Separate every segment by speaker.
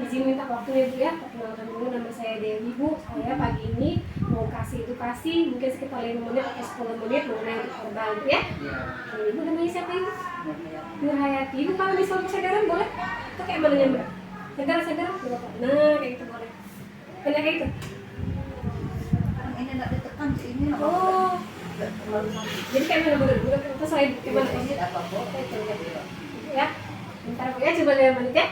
Speaker 1: izin minta waktunya Bu ya. Perkenalkan dulu, nama saya Dewi Bu. Saya pagi ini mau kasih edukasi mungkin sekitar 5 menit atau 10 menit mengenai obat herbal Bu ya. Ibu namanya siapa Ibu? Nur Hayati. Ibu kalau misalnya kesadaran boleh? Itu kayak mana Mbak? Sadar nah kayak gitu boleh. Kayak itu.
Speaker 2: Ini enggak ditekan sih ini.
Speaker 1: Oh. Jadi kayak mana Bu? Itu saya gimana ini? Ya. Bentar Bu ya, coba lihat menit ya.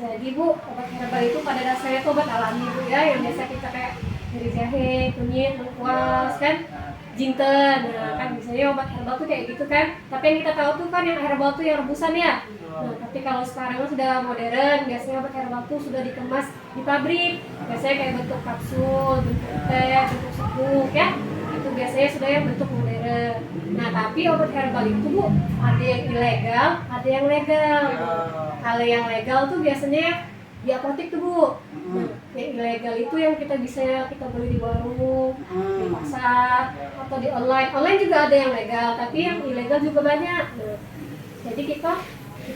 Speaker 1: Jadi Bu, obat herbal itu pada dasarnya itu obat alami Bu ya, yang biasa kita kayak dari jahe, kunyit, lengkuas kan, jinten. Nah kan biasanya obat herbal tuh kayak gitu kan. Tapi yang kita tahu tuh kan yang herbal tuh yang rebusan ya. Nah tapi kalau sekarang sudah modern, biasanya obat herbal tuh sudah dikemas di pabrik. Biasanya kayak bentuk kapsul, bentuk teh, bentuk serbuk ya. Itu biasanya sudah yang bentuk modern. Nah tapi obat herbal itu Bu, ada yang ilegal, ada yang legal. Kalau yang legal tuh biasanya di apotek tuh Bu. Nah, yang ilegal itu yang kita beli di warung, di pasar, atau di online. Online juga ada yang legal, tapi yang ilegal juga banyak. Nah, jadi kita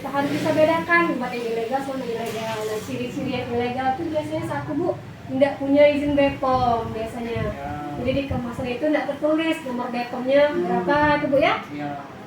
Speaker 1: harus bisa bedakan obat yang ilegal sama ilegal. Nah, ciri-ciri yang ilegal tuh biasanya satu Bu, tidak punya izin BPOM biasanya. Jadi di kemasan itu tidak tertulis nomor BPOM-nya berapa itu Bu ya.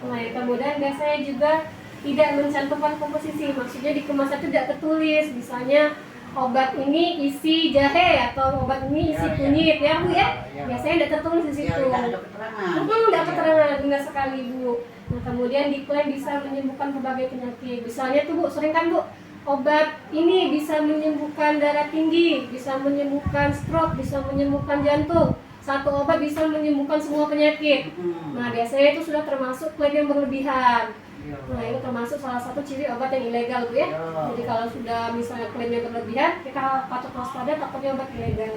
Speaker 1: Nah, kemudian biasanya juga tidak mencantumkan komposisi, maksudnya di kemasan itu tidak tertulis, misalnya obat ini isi jahe atau obat ini isi kunyit ya Bu ya. Biasanya tidak tertulis di situ. Tidak keterangan, benar sekali Bu. Nah, kemudian diklaim bisa menyembuhkan berbagai penyakit. Misalnya tuh Bu, sering kan Bu, obat ini bisa menyembuhkan darah tinggi, bisa menyembuhkan stroke, bisa menyembuhkan jantung. Satu obat bisa menyembuhkan semua penyakit. Nah, biasanya itu sudah termasuk klaim yang berlebihan. Nah, itu termasuk salah satu ciri obat yang ilegal Bu ya. Jadi kalau sudah misalnya klaimnya berlebihan, kita patut waspada takutnya obat ilegal.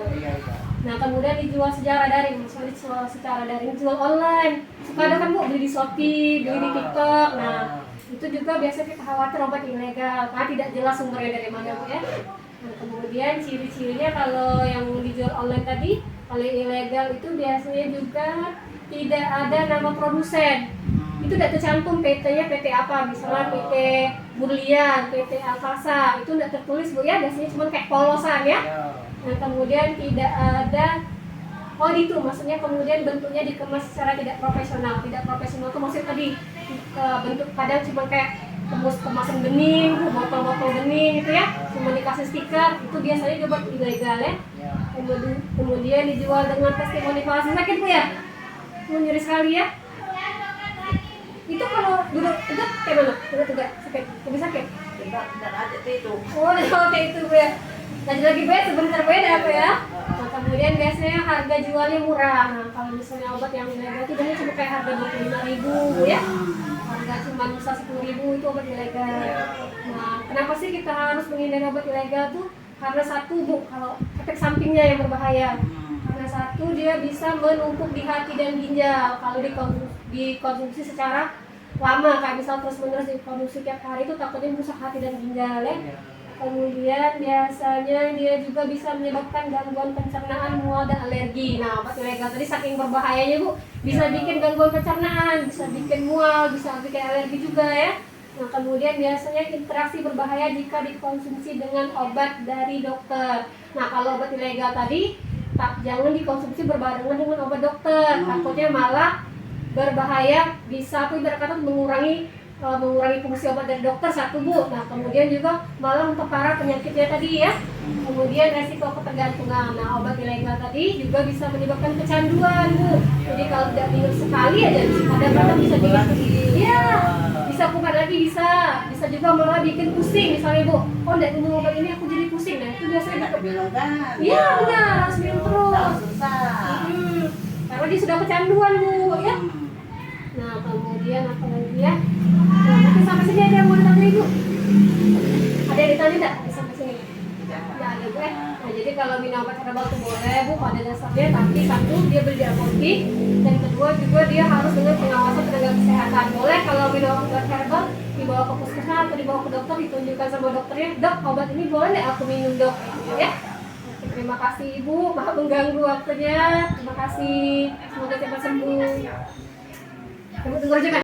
Speaker 1: Nah, kemudian dijual secara daring, misalnya dijual secara daring, dijual online. Suka ada kan Bu, beli di Shopee, beli di TikTok. Nah, itu juga biasanya kita khawatir obat ilegal, karena tidak jelas sumbernya dari mana Bu ya. Nah, kemudian ciri-cirinya kalau yang dijual online tadi, kalau ilegal itu biasanya juga tidak ada nama produsen. Itu tidak tercantum PT-nya PT apa, misalnya PT Burlian, PT Alkasa, itu tidak tertulis Bu ya, biasanya cuma kayak polosan ya. Nah, kemudian tidak ada itu maksudnya kemudian bentuknya dikemas secara tidak profesional. Tidak profesional itu maksudnya tadi bentuk kadang cuma kayak kemasan bening, botol-botol bening gitu ya, cuma dikasih stiker, itu biasanya obat ilegal ya. Kemudian dijual dengan testimoni palsu. Sakit Bu ya? Nyeri sekali ya. Itu kalau duduk tegak kayak mana? Duduk tegak sakit, lebih sakit?
Speaker 2: Tidak ada itu.
Speaker 1: Oh, kayak itu Bu ya. Lagi beda sebentar beda apa ya? Nah, kemudian biasanya harga jualnya murah. Nah, kalau misalnya obat yang ilegal itu biasanya cuma kayak harga 25.000 ya. Harga cuma bisa 10.000 itu obat ilegal. Nah, kenapa sih kita harus menghindari obat ilegal tuh? Karena satu Bu, kalau efek sampingnya yang berbahaya. Karena satu dia bisa menumpuk di hati dan ginjal kalau dikonsumsi secara lama, kayak misal terus-menerus dikonsumsi tiap hari itu takutnya merusak hati dan ginjal ya. Kemudian biasanya dia juga bisa menyebabkan gangguan pencernaan, mual dan alergi. Nah, obat ilegal tadi saking berbahayanya Bu, bisa bikin gangguan pencernaan, bisa bikin mual, bisa bikin alergi juga ya. Nah, kemudian biasanya interaksi berbahaya jika dikonsumsi dengan obat dari dokter. Nah, kalau obat ilegal tadi jangan dikonsumsi berbarengan dengan obat dokter, takutnya malah berbahaya, bisa mengurangi fungsi obat dari dokter satu Bu. Nah, kemudian juga malah memperparah penyakitnya tadi ya. Kemudian resiko ketergantungan. Nah, obat ilegal tadi juga bisa menyebabkan kecanduan Bu. Jadi kalau tidak minum sekali aja kadang-kadang bisa bikin ya, bisa kumat lagi, bisa juga malah bikin pusing misalnya Bu. Oh, tidak minum obat ini aku jadi pusing. Nah, itu biasanya iya benar, harus minum terus. Karena dia sudah kecanduan Bu ya. Nah, kemudian apa lagi ya? Nah, mungkin sampai sini ada yang mau ditanya Ibu? Ada yang ditanya tidak? Sampai sini? Tidak ada Bu ya? Nah, jadi kalau minum obat herbal itu boleh Bu pada dasarnya, tapi satu dia beli di apotek, dan kedua juga dia harus dengan pengawasan tenaga kesehatan. Boleh kalau minum obat herbal dibawa ke puskesmas atau dibawa ke dokter, ditunjukkan sama dokternya, dok obat ini boleh nggak aku minum dok? Gitu ya. Terima kasih Ibu, maaf mengganggu waktunya. Terima kasih, semoga cepat sembuh. Tunggu aja kan.